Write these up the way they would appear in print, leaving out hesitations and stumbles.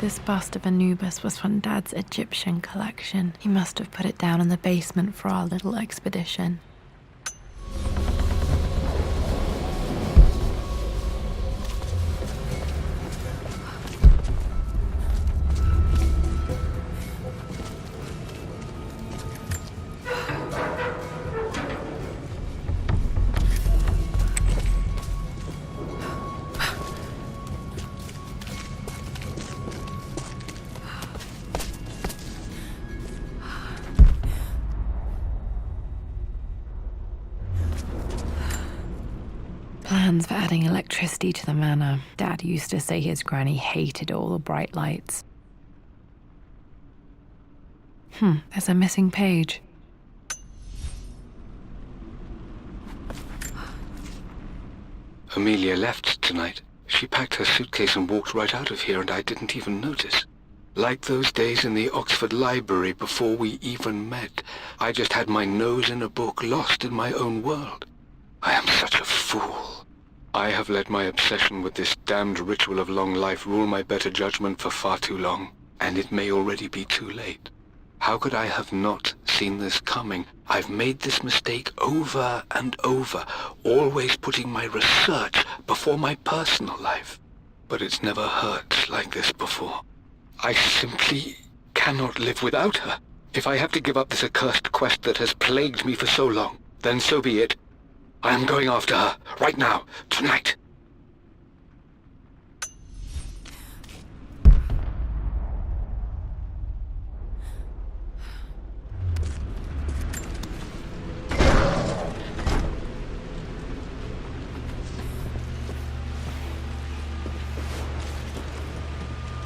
This bust of Anubis was from Dad's Egyptian collection. He must have put it down in the basement for our little expedition. Plans for adding electricity to the manor. Dad used to say his granny hated all the bright lights. There's a missing page. Amelia left tonight. She packed her suitcase and walked right out of here, and I didn't even notice. Like those days in the Oxford Library before we even met, I just had my nose in a book, lost in my own world. I am such a fool. I have let my obsession with this damned ritual of long life rule my better judgment for far too long, and it may already be too late. How could I have not seen this coming? I've made this mistake over and over, always putting my research before my personal life. But it's never hurt like this before. I simply cannot live without her. If I have to give up this accursed quest that has plagued me for so long, then so be it. I am going after her, right now, tonight.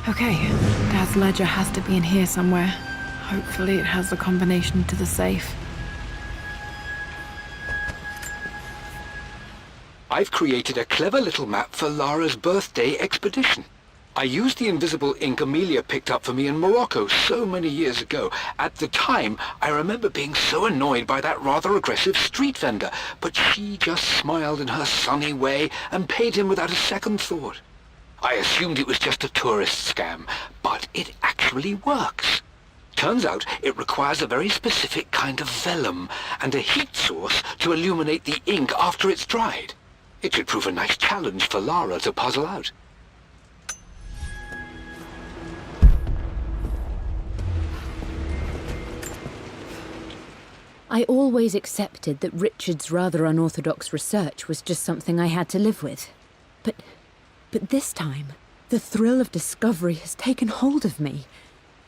Okay, Dad's ledger has to be in here somewhere. Hopefully it has the combination to the safe. I've created a clever little map for Lara's birthday expedition. I used the invisible ink Amelia picked up for me in Morocco so many years ago. At the time, I remember being so annoyed by that rather aggressive street vendor, but she just smiled in her sunny way and paid him without a second thought. I assumed it was just a tourist scam, but it actually works. Turns out it requires a very specific kind of vellum and a heat source to illuminate the ink after it's dried. It should prove a nice challenge for Lara to puzzle out. I always accepted that Richard's rather unorthodox research was just something I had to live with. But this time, the thrill of discovery has taken hold of me.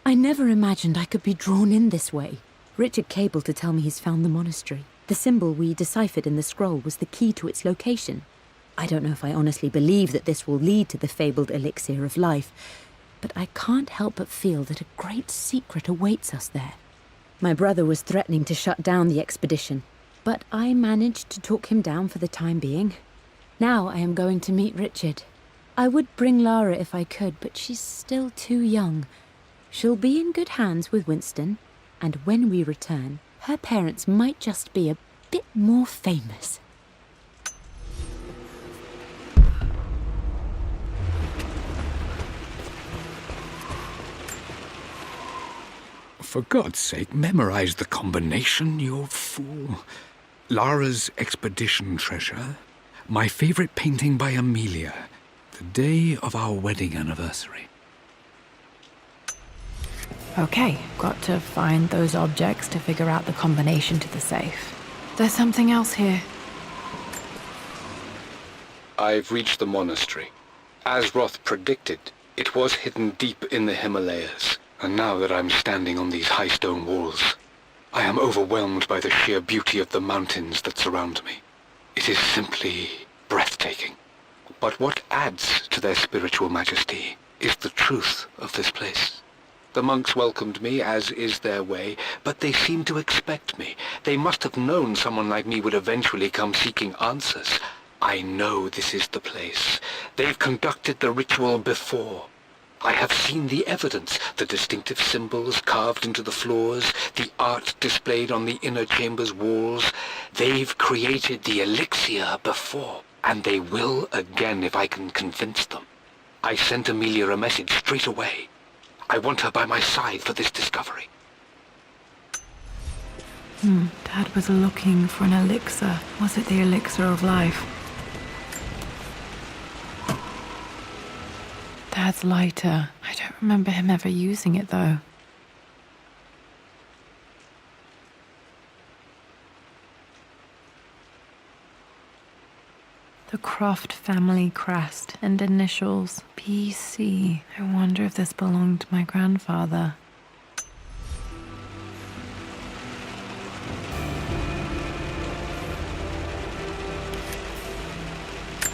I never imagined I could be drawn in this way. Richard cabled to tell me he's found the monastery. The symbol we deciphered in the scroll was the key to its location. I don't know if I honestly believe that this will lead to the fabled elixir of life, but I can't help but feel that a great secret awaits us there. My brother was threatening to shut down the expedition, but I managed to talk him down for the time being. Now I am going to meet Richard. I would bring Lara if I could, but she's still too young. She'll be in good hands with Winston, and when we return, her parents might just be a bit more famous. For God's sake, memorize the combination, you fool. Lara's expedition treasure, my favorite painting by Amelia, the day of our wedding anniversary. Okay, got to find those objects to figure out the combination to the safe. There's something else here. I've reached the monastery. As Roth predicted, it was hidden deep in the Himalayas. And now that I'm standing on these high stone walls, I am overwhelmed by the sheer beauty of the mountains that surround me. It is simply breathtaking. But what adds to their spiritual majesty is the truth of this place. The monks welcomed me, as is their way, but they seemed to expect me. They must have known someone like me would eventually come seeking answers. I know this is the place. They've conducted the ritual before. I have seen the evidence, the distinctive symbols carved into the floors, the art displayed on the inner chamber's walls. They've created the elixir before, and they will again if I can convince them. I sent Amelia a message straight away. I want her by my side for this discovery. Dad was looking for an elixir. Was it the elixir of life? Dad's lighter. I don't remember him ever using it, though. The Croft family crest and initials PC. I wonder if this belonged to my grandfather.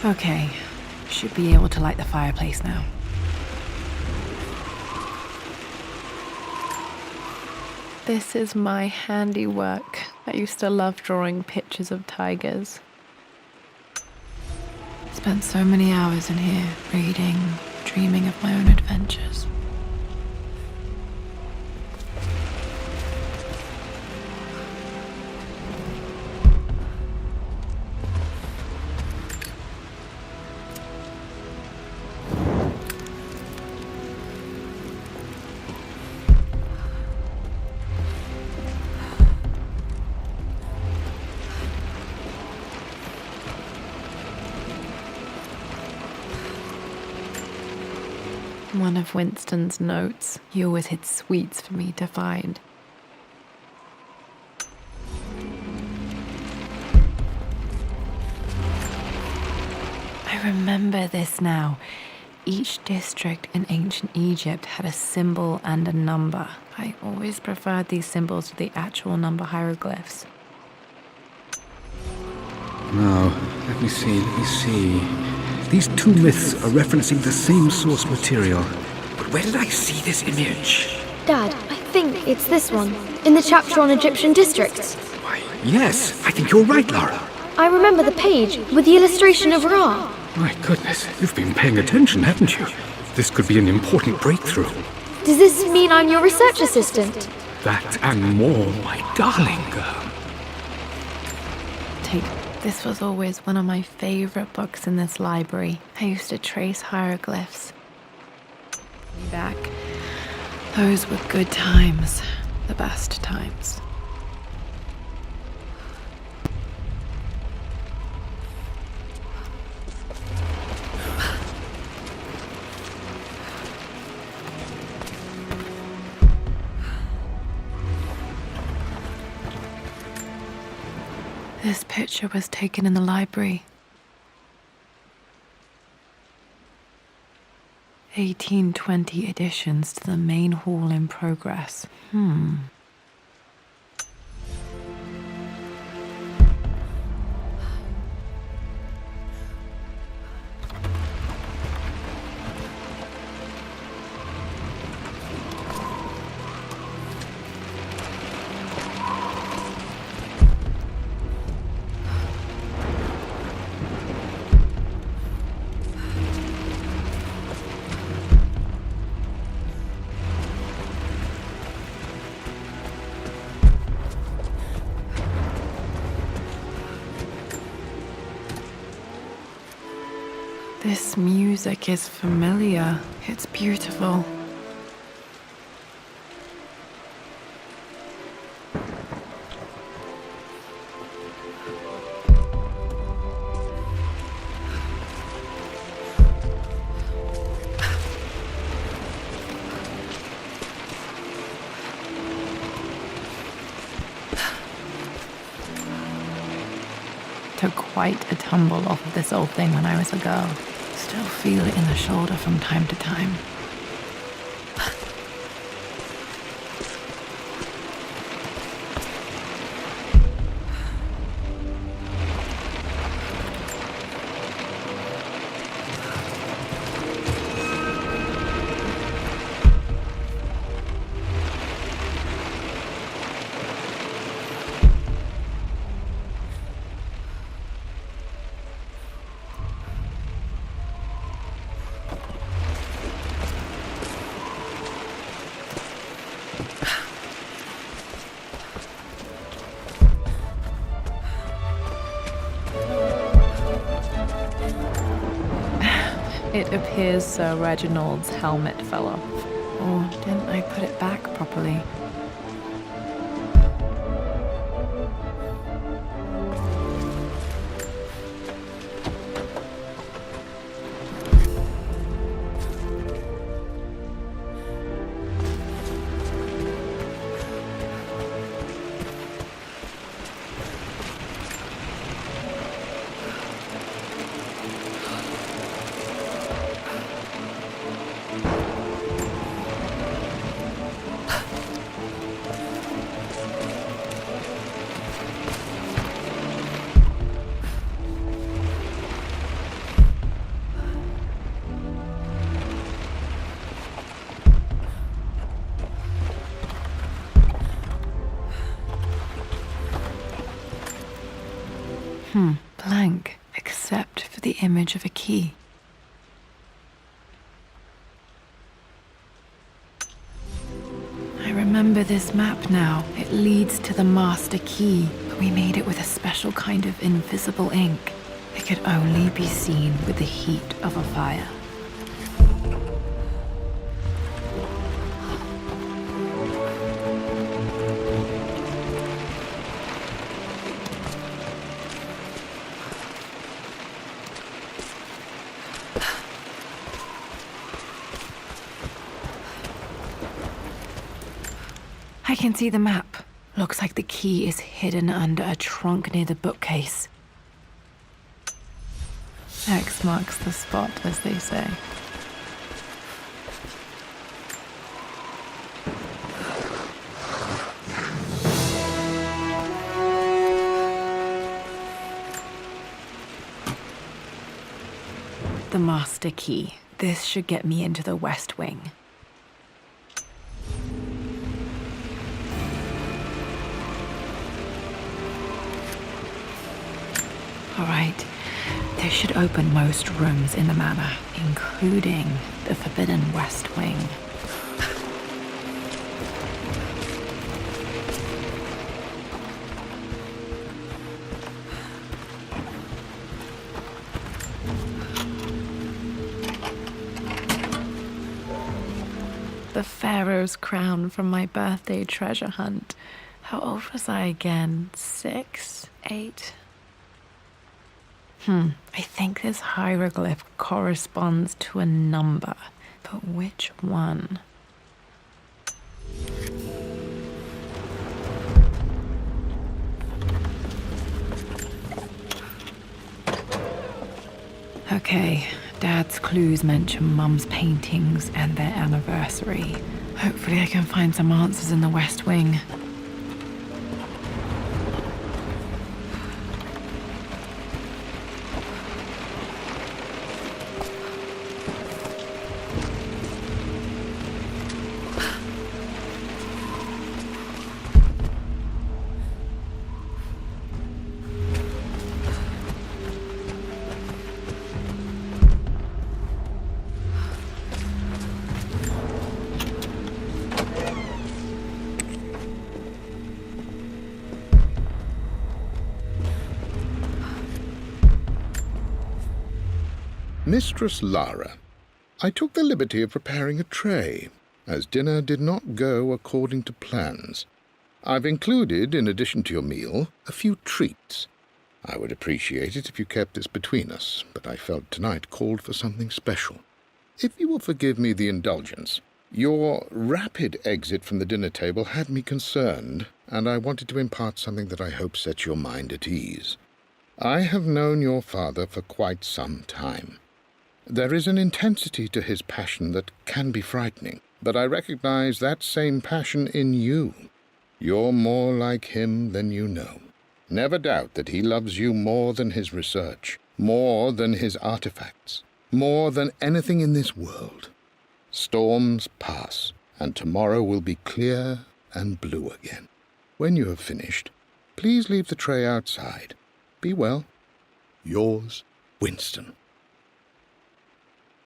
Okay, should be able to light the fireplace now. This is my handiwork. I used to love drawing pictures of tigers. Spent so many hours in here, reading, dreaming of my own adventures. One of Winston's notes. He always hid sweets for me to find. I remember this now. Each district in ancient Egypt had a symbol and a number. I always preferred these symbols to the actual number hieroglyphs. Now, let me see. These two myths are referencing the same source material. But where did I see this image? Dad, I think it's this one, in the chapter on Egyptian districts. Why, yes, I think you're right, Lara. I remember the page with the illustration of Ra. My goodness, you've been paying attention, haven't you? This could be an important breakthrough. Does this mean I'm your research assistant? That and more, my darling girl. This was always one of my favorite books in this library. I used to trace hieroglyphs. Back. Those were good times. The best times. This picture was taken in the library. 1820 additions to the main hall in progress. This music is familiar. It's beautiful. Took quite a tumble off of this old thing when I was a girl. Still feel it in the shoulder from time to time. It appears Sir Reginald's helmet fell off. Or didn't I put it back properly? Blank, except for the image of a key. I remember this map now. It leads to the master key, but we made it with a special kind of invisible ink. It could only be seen with the heat of a fire. I can see the map. Looks like the key is hidden under a trunk near the bookcase. X marks the spot, as they say. The master key. This should get me into the West Wing. All right, this should open most rooms in the manor, including the Forbidden West Wing. The Pharaoh's crown from my birthday treasure hunt. How old was I again? 6? 8? I think this hieroglyph corresponds to a number, but which one? Okay, Dad's clues mention Mum's paintings and their anniversary. Hopefully I can find some answers in the West Wing. Mistress Lara, I took the liberty of preparing a tray, as dinner did not go according to plans. I've included, in addition to your meal, a few treats. I would appreciate it if you kept this between us, but I felt tonight called for something special. If you will forgive me the indulgence, your rapid exit from the dinner table had me concerned, and I wanted to impart something that I hope sets your mind at ease. I have known your father for quite some time. There is an intensity to his passion that can be frightening, but I recognize that same passion in you. You're more like him than you know. Never doubt that he loves you more than his research, more than his artifacts, more than anything in this world. Storms pass, and tomorrow will be clear and blue again. When you have finished, please leave the tray outside. Be well. Yours, Winston.